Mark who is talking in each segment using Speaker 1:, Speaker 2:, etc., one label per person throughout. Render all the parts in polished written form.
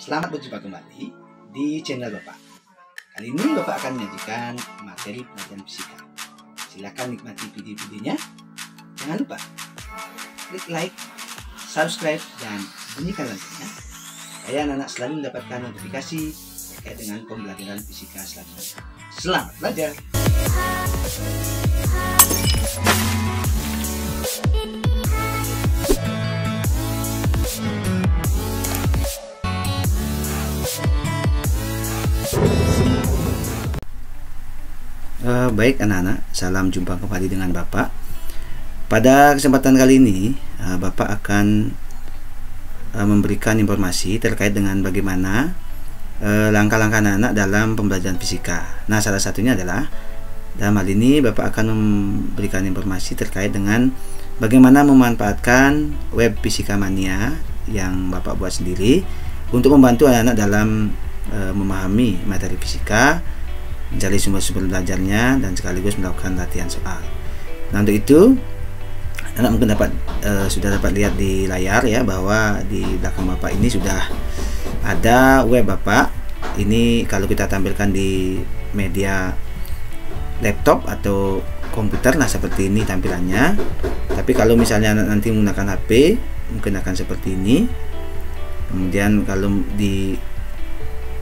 Speaker 1: Selamat berjumpa kembali di channel Bapak. Kali ini Bapak akan menyajikan materi pelajaran fisika. Silakan nikmati video-videonya. Jangan lupa klik like, subscribe, dan bunyikan loncengnya supaya anak-anak selalu mendapatkan notifikasi terkait dengan pembelajaran fisika selanjutnya. Selamat belajar! Baik anak-anak, salam jumpa kembali dengan Bapak. Pada kesempatan kali ini Bapak akan memberikan informasi terkait dengan bagaimana langkah-langkah anak-anak dalam pembelajaran fisika. Nah, salah satunya adalah dalam hal ini Bapak akan memberikan informasi terkait dengan bagaimana memanfaatkan web Fisika Mania yang Bapak buat sendiri untuk membantu anak-anak dalam memahami materi fisika, mencari sumber-sumber belajarnya, dan sekaligus melakukan latihan soal. Nah, untuk itu anak mungkin sudah dapat lihat di layar ya, bahwa di belakang Bapak ini sudah ada web Bapak. Ini kalau kita tampilkan di media laptop atau komputer, nah seperti ini tampilannya. Tapi kalau misalnya anak nanti menggunakan HP, mungkin akan seperti ini. Kemudian kalau di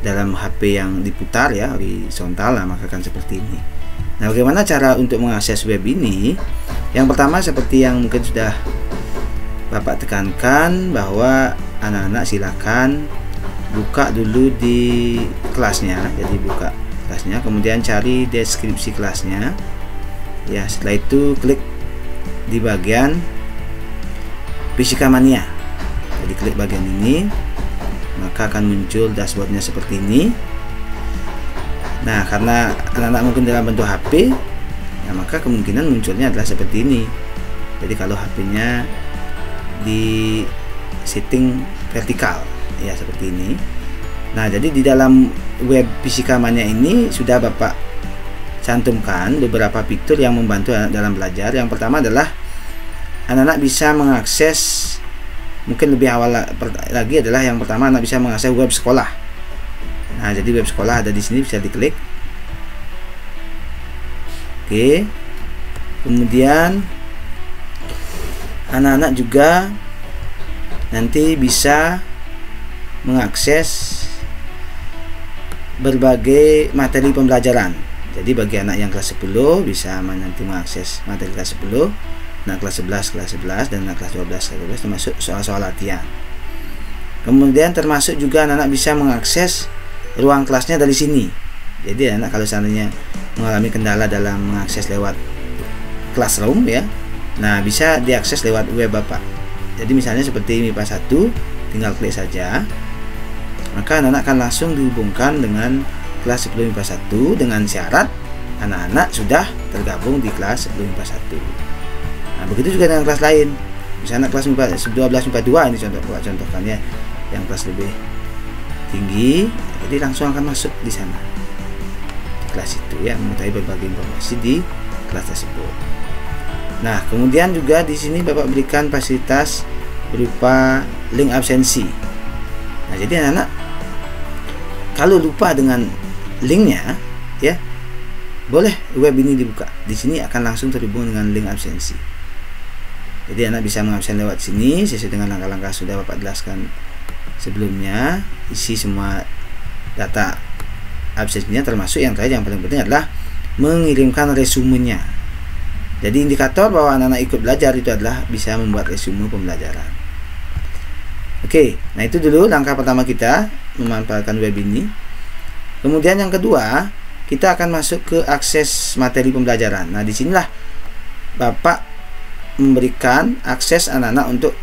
Speaker 1: dalam HP yang diputar ya, horizontal, nah, maka akan seperti ini. Nah, bagaimana cara untuk mengakses web ini? Yang pertama, seperti yang mungkin sudah Bapak tekankan, bahwa anak-anak silakan buka dulu di kelasnya. Jadi buka kelasnya, kemudian cari deskripsi kelasnya ya. Setelah itu klik di bagian Fisika Mania. Jadi klik bagian ini, maka akan muncul dashboardnya seperti ini. Nah, karena anak-anak mungkin dalam bentuk HP, ya maka kemungkinan munculnya adalah seperti ini. Jadi kalau HP-nya di setting vertikal ya, seperti ini. Nah, jadi di dalam web Fisika Mania ini sudah Bapak cantumkan beberapa fitur yang membantu anak dalam belajar. Yang pertama adalah anak-anak bisa mengakses, mungkin lebih awal lagi adalah yang pertama, anak bisa mengakses web sekolah. Nah, jadi web sekolah ada di sini, bisa diklik. Oke. Kemudian anak-anak juga nanti bisa mengakses berbagai materi pembelajaran. Jadi bagi anak yang kelas 10 bisa nanti mengakses materi kelas 10, anak kelas 11, dan anak kelas 12, termasuk soal-soal latihan. Kemudian termasuk juga anak-anak bisa mengakses ruang kelasnya dari sini. Jadi anak kalau seandainya mengalami kendala dalam mengakses lewat classroom ya, nah bisa diakses lewat web Bapak. Jadi misalnya seperti MIPA 1, tinggal klik saja, maka anak-anak akan langsung dihubungkan dengan kelas 10 MIPA 1 dengan syarat anak-anak sudah tergabung di kelas 10 MIPA 1. Nah, begitu juga dengan kelas lain. Misalnya kelas MIPA 12 MIPA 2 ini contohkannya, yang kelas lebih tinggi, jadi langsung akan masuk di sana, di kelas itu ya, mengetahui berbagai informasi di kelas tersebut. Nah, kemudian juga di sini Bapak berikan fasilitas berupa link absensi. Nah, jadi anak-anak kalau lupa dengan linknya ya, boleh web ini dibuka. Di sini akan langsung terhubung dengan link absensi. Jadi anak bisa mengabsen lewat sini sesuai dengan langkah-langkah sudah Bapak jelaskan sebelumnya. Isi semua data absensinya, termasuk yang terakhir yang paling penting adalah mengirimkan resumenya. Jadi indikator bahwa anak-anak ikut belajar itu adalah bisa membuat resume pembelajaran. Oke, nah itu dulu langkah pertama kita memanfaatkan web ini. Kemudian yang kedua, kita akan masuk ke akses materi pembelajaran. Nah, disinilah Bapak memberikan akses anak-anak untuk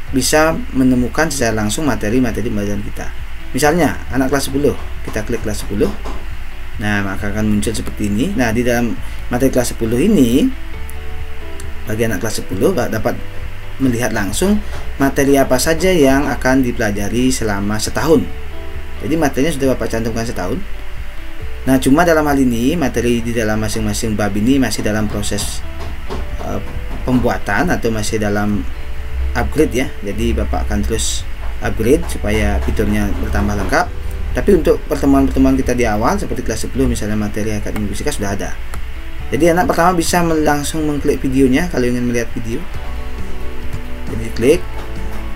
Speaker 1: bisa menemukan secara langsung materi-materi pembelajaran kita. Misalnya anak kelas 10, kita klik kelas 10. Nah, maka akan muncul seperti ini. Nah, di dalam materi kelas 10 ini, bagi anak kelas 10 dapat melihat langsung materi apa saja yang akan dipelajari selama setahun. Jadi materinya sudah Bapak cantumkan setahun. Nah, cuma dalam hal ini materi di dalam masing-masing bab ini masih dalam proses pembuatan atau masih dalam upgrade ya. Jadi Bapak akan terus upgrade supaya fiturnya bertambah lengkap. Tapi untuk pertemuan-pertemuan kita di awal seperti kelas 10 misalnya materi hakikat ilmu fisika sudah ada. Jadi anak pertama bisa langsung mengklik videonya kalau ingin melihat video. Jadi klik.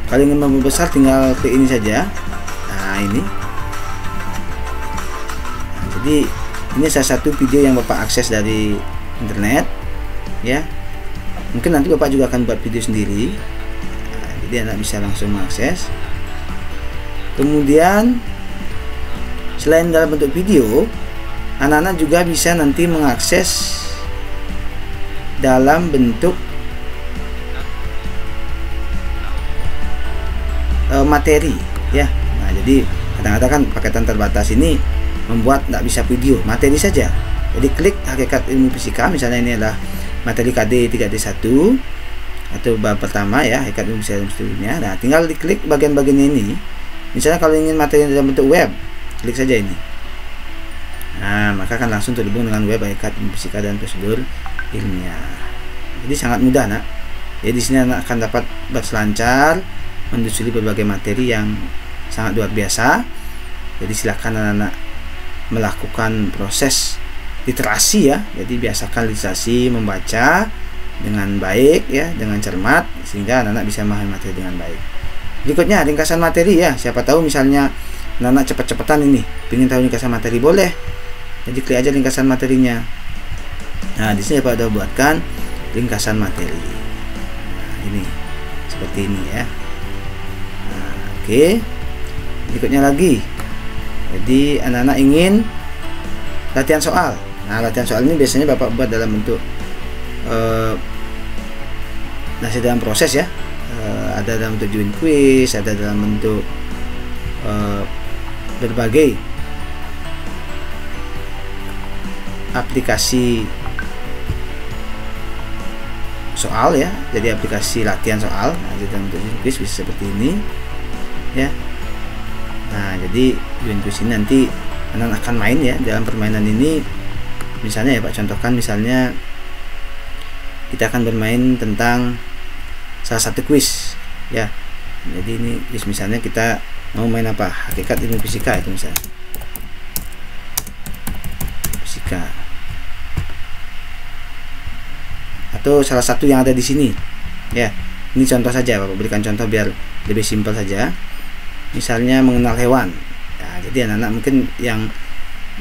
Speaker 1: Kalau ingin membesar tinggal klik ini saja. Nah, ini. Nah, jadi ini salah satu video yang Bapak akses dari internet, ya. Mungkin nanti Bapak juga akan buat video sendiri. Nah, jadi anak bisa langsung mengakses. Kemudian selain dalam bentuk video, anak-anak juga bisa nanti mengakses dalam bentuk materi, ya. Nah, jadi kadang-kadang kan paketan terbatas ini membuat tidak bisa video, materi saja. Jadi klik hakikat ilmu fisika, misalnya ini adalah materi KD 3D1 atau bab pertama ya, hakikat ilmu fisika dan seterusnya. Nah, tinggal diklik bagian-bagiannya ini. Misalnya kalau ingin materi dalam bentuk web, klik saja ini. Nah, maka akan langsung terhubung dengan web hakikat ilmu fisika dan prosedur ilmiah. Jadi sangat mudah, nak. Jadi di sini anak akan dapat berselancar menelusuri berbagai materi yang sangat luar biasa. Jadi silakan anak-anak melakukan proses literasi ya. Jadi biasakan literasi membaca dengan baik ya, dengan cermat sehingga anak-anak bisa memahami materi dengan baik. Berikutnya ringkasan materi ya. Siapa tahu misalnya anak-anak cepat-cepatan ini ingin tahu ringkasan materi, boleh. Jadi klik aja ringkasan materinya. Nah, di sini Pak udah buatkan ringkasan materi. Nah, ini seperti ini ya. Nah, oke. Berikutnya lagi. Jadi anak-anak ingin latihan soal. Nah, latihan soal ini biasanya Bapak buat dalam bentuk masih dalam proses ya. Ada dalam bentuk join quiz, ada dalam bentuk berbagai aplikasi soal ya. Jadi aplikasi latihan soal. Nah, jadi dalam bentuk join quiz bisa seperti ini ya. Nah, jadi join quiz ini nanti anak akan main ya. Dalam permainan ini misalnya ya Pak contohkan, misalnya kita akan bermain tentang salah satu quiz ya. Jadi ini quiz misalnya kita mau main apa, hakikat ilmu fisika itu misalnya fisika, atau salah satu yang ada di sini ya. Ini contoh saja, Bapak berikan contoh biar lebih simpel saja. Misalnya mengenal hewan. Nah, jadi anak-anak mungkin yang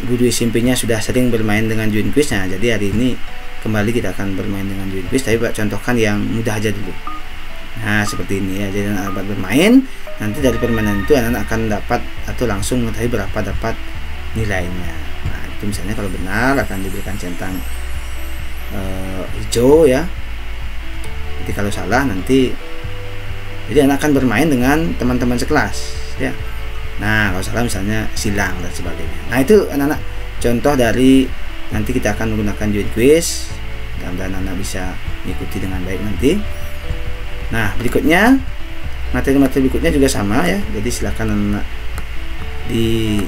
Speaker 1: guru SMP-nya sudah sering bermain dengan join quiz. Nah, jadi hari ini kembali kita akan bermain dengan join quiz, tapi Pak contohkan yang mudah aja dulu. Nah, seperti ini ya. Jadi anak-anak bermain, nanti dari permainan itu anak-anak akan dapat atau langsung mengetahui berapa dapat nilainya. Nah, itu misalnya kalau benar akan diberikan centang hijau ya. Jadi kalau salah nanti, jadi anak akan bermain dengan teman-teman sekelas ya. Nah, kalau salah misalnya silang dan sebagainya. Nah, itu anak-anak contoh dari nanti kita akan menggunakan join quiz. Mudah-mudahan anak bisa mengikuti dengan baik nanti. Nah, berikutnya materi-materi berikutnya juga sama ya. Jadi silakan anak di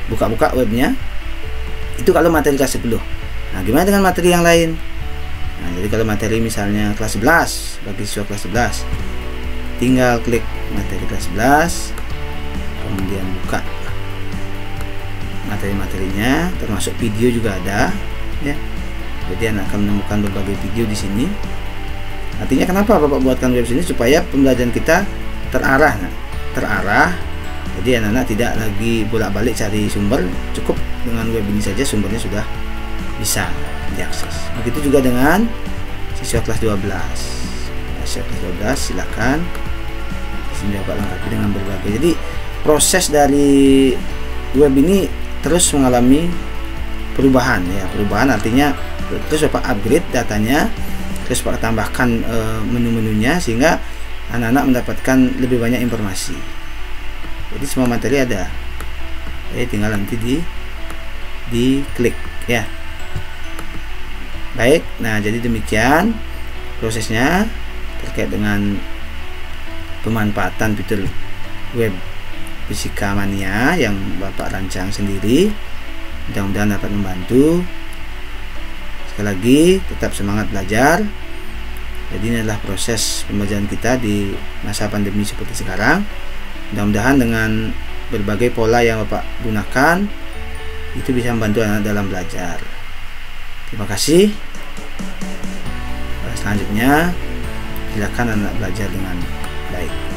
Speaker 1: buka-buka webnya. Itu kalau materi kelas 10. Nah, gimana dengan materi yang lain? Nah, jadi kalau materi misalnya kelas 11, bagi siswa kelas 11, tinggal klik materi kelas 11, kemudian buka materi-materinya, termasuk video juga ada ya. Jadi anak akan menemukan berbagai video di sini. Artinya kenapa Bapak buatkan web sini, supaya pembelajaran kita terarah. Nah, terarah. Jadi anak-anak tidak lagi bolak-balik cari sumber, cukup dengan web ini saja sumbernya sudah bisa diakses. Begitu juga dengan siswa kelas 12. Siswa kelas 12 silakan di sini dapat lengkapi dengan berbagai. Jadi proses dari web ini terus mengalami perubahan ya. Perubahan artinya terus Bapak upgrade datanya, terus Bapak tambahkan menu-menunya sehingga anak-anak mendapatkan lebih banyak informasi. Jadi semua materi ada. Jadi tinggal nanti di klik ya. Baik, nah jadi demikian prosesnya terkait dengan pemanfaatan fitur web Fisika Mania yang Bapak rancang sendiri. Mudah-mudahan dapat membantu. Sekali lagi tetap semangat belajar, Jadi ini adalah proses pembelajaran kita di masa pandemi seperti sekarang. Mudah-mudahan dengan berbagai pola yang Bapak gunakan itu bisa membantu anak dalam belajar. Terima kasih. Selanjutnya silakan anak belajar dengan baik.